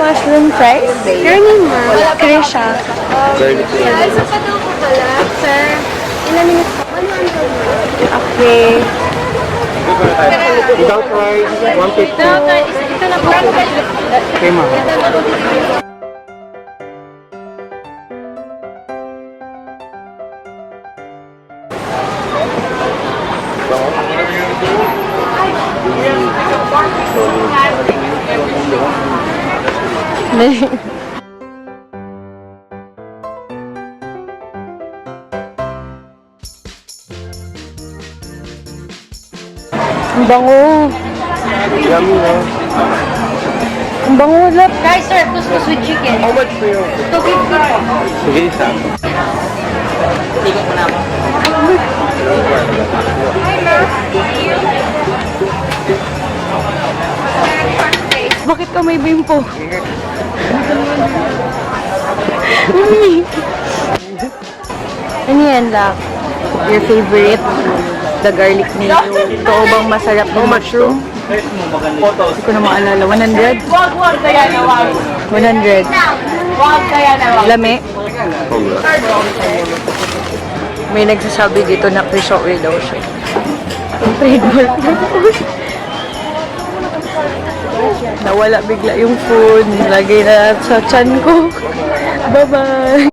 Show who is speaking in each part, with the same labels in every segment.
Speaker 1: mushroom fries? Your name, ma'am? Krisha.
Speaker 2: Isa pa daw po pala. Sir, ilan minutes pa? 100.
Speaker 1: Okay.
Speaker 3: Without rice, 150.
Speaker 2: Ito na po.
Speaker 3: Okay, ma'am.
Speaker 1: Ang bango.
Speaker 3: Yummy, no?
Speaker 1: Ang bango, lap.
Speaker 2: Guys, sir, couscous with chicken.
Speaker 3: How much po yun?
Speaker 2: 250 po.
Speaker 3: Sige, isa.
Speaker 1: Bakit ka may bimpo? Ano yan, lap? Your favorite? The garlic mayo. Ito bang masarap ng mushroom? Hindi ko na maalala. 100?
Speaker 2: Wag kaya na wag.
Speaker 1: 100.
Speaker 2: Wag kaya na wag.
Speaker 1: Lami? May nagsasabi dito na pre-shower daw siya. Trademark na food. Nawala bigla yung food. Nilagay na sa chan ko. Bye-bye!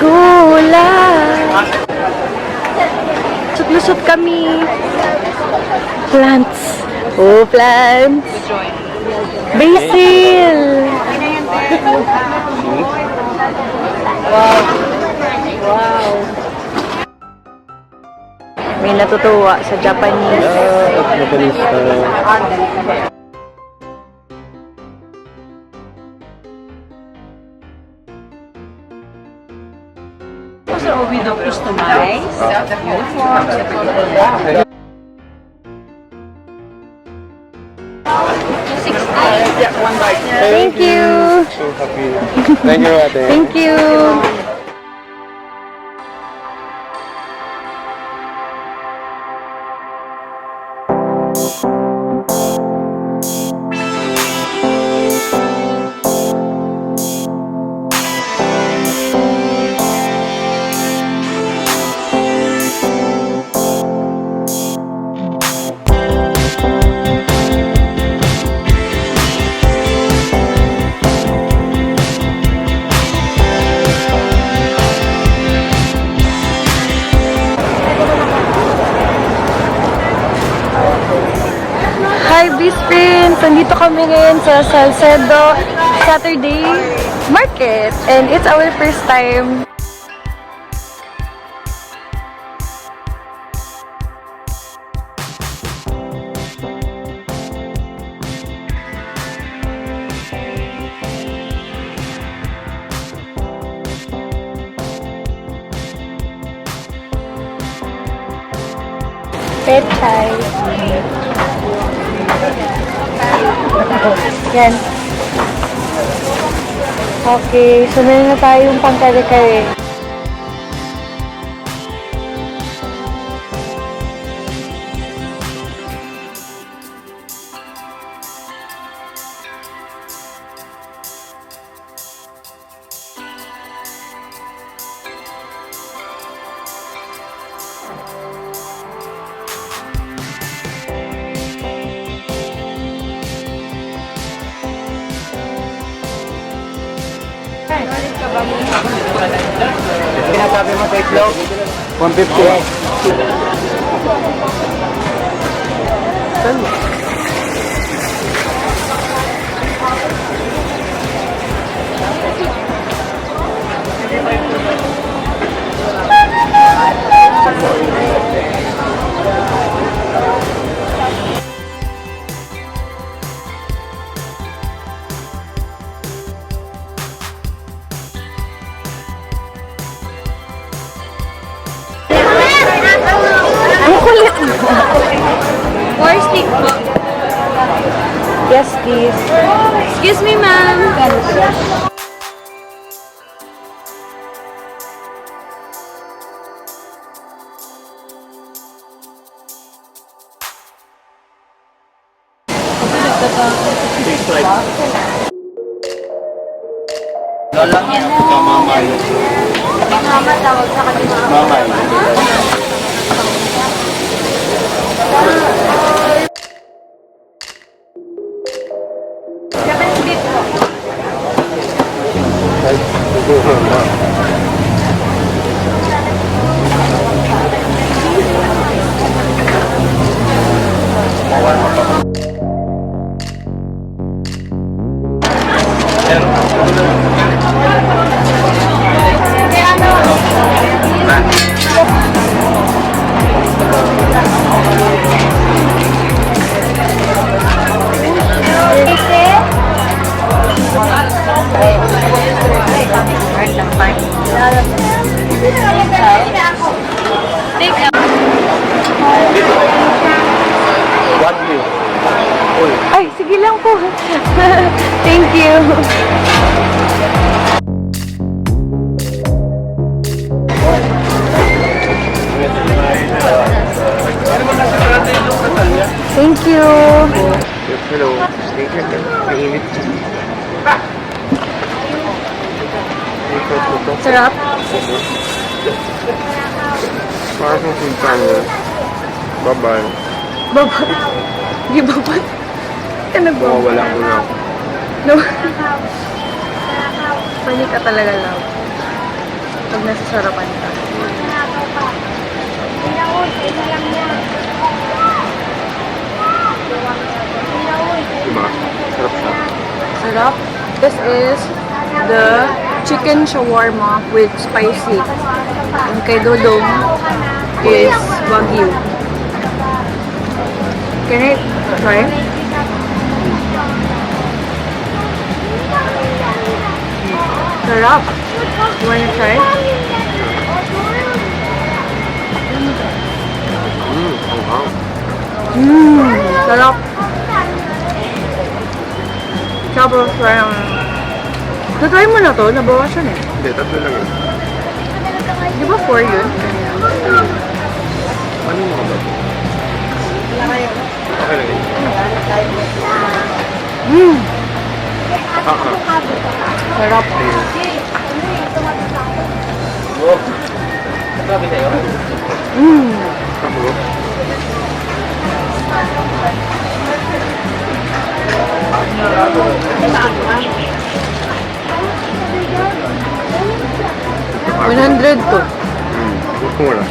Speaker 1: Gulay! Lusot kami. Plants. Oh, plants. Basil. Wow. Wow. May natutuwa sa Japanese.
Speaker 3: Japanese.
Speaker 2: So we do customize the uniforms.
Speaker 1: Thank you.
Speaker 3: So happy. Thank you, ate.
Speaker 1: Thank you. Hi, Beast Friends! Nandito kami ngayon sa Salcedo Saturday Market. And it's our first time. Pechay. Yan. Okay, so meron na tayong pangkare-kare.
Speaker 3: Sinasabi mo sa itlog? 150.
Speaker 1: Ang kulit mo.
Speaker 2: Four stick po.
Speaker 1: Yes, please.
Speaker 2: Excuse me, ma'am.
Speaker 3: Mamay.
Speaker 2: Mama tawag sa kanila.
Speaker 3: Mamay. Wagyu.
Speaker 1: Ay, sige lang po. Thank you. Thank you.
Speaker 3: Hello. Thank you. Mainit.
Speaker 1: Sarap.
Speaker 3: Parang kung sultanya. Bye-bye.
Speaker 1: Babat. Hindi babat. Ka nagbabat.
Speaker 3: Mawawala ko na ako.
Speaker 1: No. Panik ka talaga lang. Pag nasa sarapan ka.
Speaker 3: Diba? Sarap siya.
Speaker 1: Sarap. This is the chicken shawarma with spicy. Ang kay Dodong is Wagyu. Can I try? Sarap. You wanna try?
Speaker 3: Wow.
Speaker 1: Sarap. Tapos, natry mo na to, nabawasan eh.
Speaker 3: Hindi, tatlo lang yun.
Speaker 1: Di ba 4 yun?
Speaker 3: Ano yung mga bago? Okay lang yun.
Speaker 1: Sarap.
Speaker 3: Tapos,
Speaker 1: 100 to.
Speaker 3: huwag ko wala.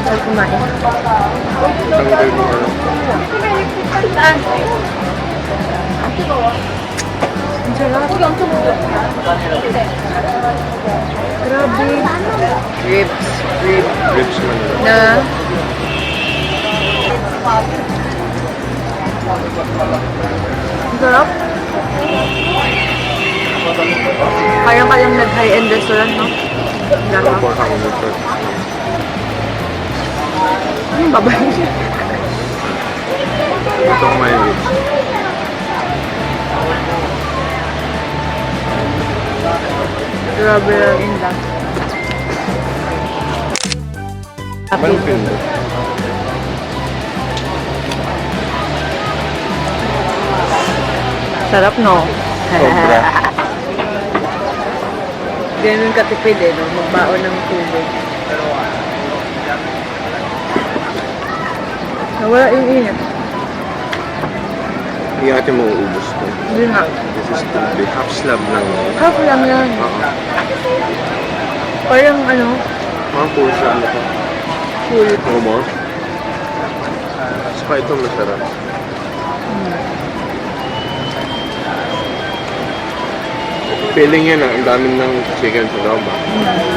Speaker 1: Sarap kumain.
Speaker 3: Tanggal mo ano.
Speaker 1: Ang sarap. Grabe. Ribs.
Speaker 3: Ribs man yun.
Speaker 1: Na ang sarap. Parang ka lang nag-high-end restaurant, no? Lama.
Speaker 3: Tapos ako nito.
Speaker 1: Anong babay?
Speaker 3: Ito ko may ribs.
Speaker 1: Grabe lang inda.
Speaker 3: Malupin mo.
Speaker 1: Sarap, no?
Speaker 3: Sobra.
Speaker 1: Ganun katipid eh, no? Magbaon ng tubig. Nawala yung init.
Speaker 3: Hindi natin mauubos to.
Speaker 1: Hindi nga.
Speaker 3: This is the half slab lang.
Speaker 1: Half lang yan. Parang ano,
Speaker 3: Mga full siya ano to.
Speaker 1: full.
Speaker 3: Oo ba? Saka ito masarap. Feeling yan ang daming ng chicken sa loob ah.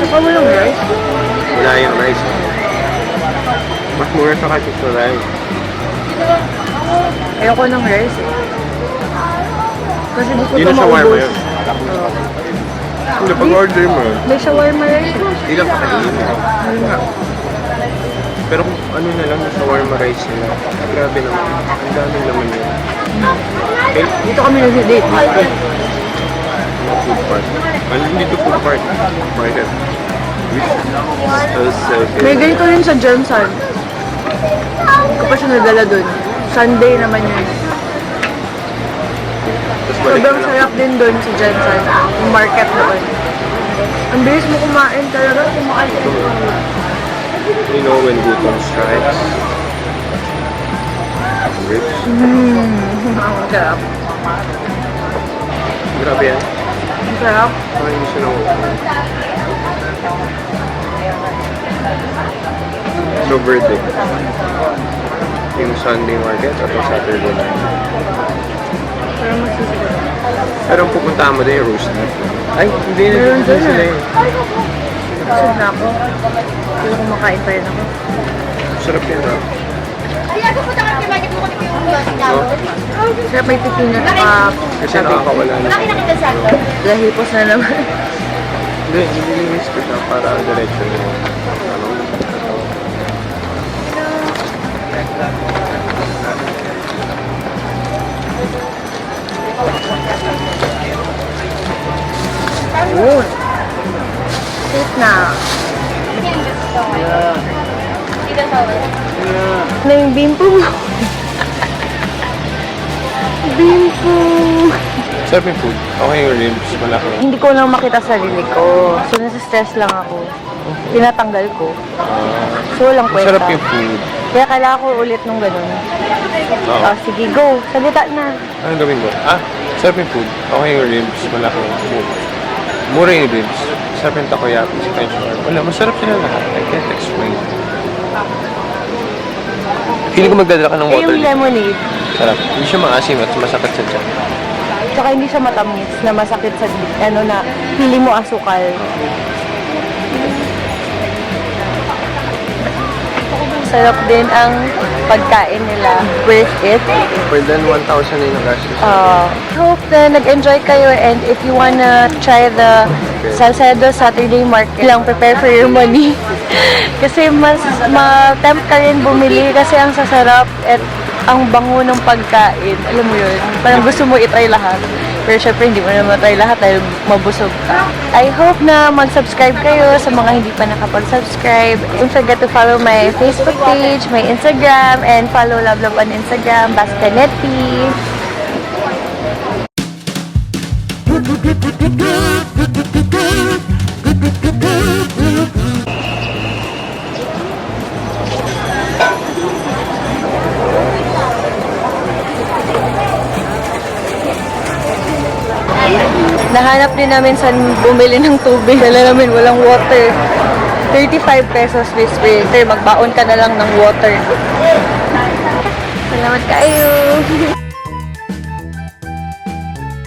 Speaker 1: Saka walang rice.
Speaker 3: Wala yung rice. Mas mura sa kasi sa rice.
Speaker 1: Ayoko ng rice eh. Kasi di ko
Speaker 3: Hindi
Speaker 1: ito
Speaker 3: na shawarma
Speaker 1: maubos.
Speaker 3: yun. Hindi, pag order mo,
Speaker 1: May shawarma rice eh.
Speaker 3: hindi lang kakainin.
Speaker 1: Ayun nga.
Speaker 3: Pero kung ano na lang, yung shawarma rice nila, grabe naman. Ang daming naman yun. Okay?
Speaker 1: Dito kami nag-date.
Speaker 3: Food part. Ano dito food part? Market. So
Speaker 1: May
Speaker 3: good.
Speaker 1: ganito rin sa Johnson. Hindi ko pa siya nadala dun. Sunday naman yun.
Speaker 3: Tapos balik
Speaker 1: Sobrang
Speaker 3: na lang.
Speaker 1: sarap din doon si Jensen. Yung market doon. Ang bilis mo kumain talaga. Kumain.
Speaker 3: You know when gutom strikes. Ribs.
Speaker 1: Ang sarap.
Speaker 3: Grabe yan.
Speaker 1: Ang sarap.
Speaker 3: Parang hindi siya nakuha. So, verdict. Yung Sunday market at yung Saturday night.
Speaker 1: Pero masisip.
Speaker 3: Pero ang pupuntahan mo din yung roast beef. Ay, hindi na
Speaker 1: Meron
Speaker 3: dito
Speaker 1: dun
Speaker 3: sila
Speaker 1: eh.
Speaker 3: eh.
Speaker 1: Busog na ako. Pero kumakain pa rin ako.
Speaker 3: Sarap yan ah.
Speaker 2: Ay, ako po takot yung market mo kung yung
Speaker 3: No?
Speaker 1: Sarap may pipino na
Speaker 3: Kasi nakakawala na.
Speaker 2: Malaki na kita sa akin.
Speaker 1: lahipos na naman.
Speaker 3: Hindi, nililinis ko siya para diretso na yung ano.
Speaker 1: Yun. Sit na.
Speaker 2: Dito sa wala.
Speaker 1: Na yung bimpo mo. Bimpo.
Speaker 3: Sarap yung food. Okay yung ribs, malaki.
Speaker 1: Hindi ko lang makita sarili ko. So, nasa-stress lang ako. Tinatanggal ko. So, walang kwenta.
Speaker 3: Sarap yung food.
Speaker 1: Kaya kailangan ko ulit nung ganun.
Speaker 3: Oo.
Speaker 1: Oh, sige, go. Salita na.
Speaker 3: Anong gawin ko? Sarap yung food. Okay yung ribs, malaki. Mura yung ribs. Sarap yung takoyaki, sa French fry. Wala, masarap sila lahat. I can't explain. Feeling ko magdadala ka ng
Speaker 1: Eh,
Speaker 3: water.
Speaker 1: yung lemonade.
Speaker 3: Sarap. Hindi siya maasim at masakit sa tiyan.
Speaker 1: Tsaka hindi siya matamis na masakit sa ano na pili mo asukal. Sarap din ang pagkain nila. Worth it.
Speaker 3: For then, 1,000 na yung gastos.
Speaker 1: Hope na nag-enjoy kayo, and if you wanna try the Salcedo Saturday Market lang, prepare for your money. Kasi mas ma-tempt ka rin bumili kasi ang sasarap at ang bango ng pagkain. Alam mo yun, parang gusto mo itry lahat. Pero syempre hindi mo naman try lahat dahil mabusog ka. I hope na mag-subscribe kayo sa mga hindi pa nakapag-subscribe. Don't forget to follow my Facebook page, my Instagram, and follow Love Love on Instagram, Bastanetti. Nahanap din namin saan bumili ng tubig. Dala namin walang water. 35 pesos this way. Magbaon ka na lang ng water. Salamat kayo!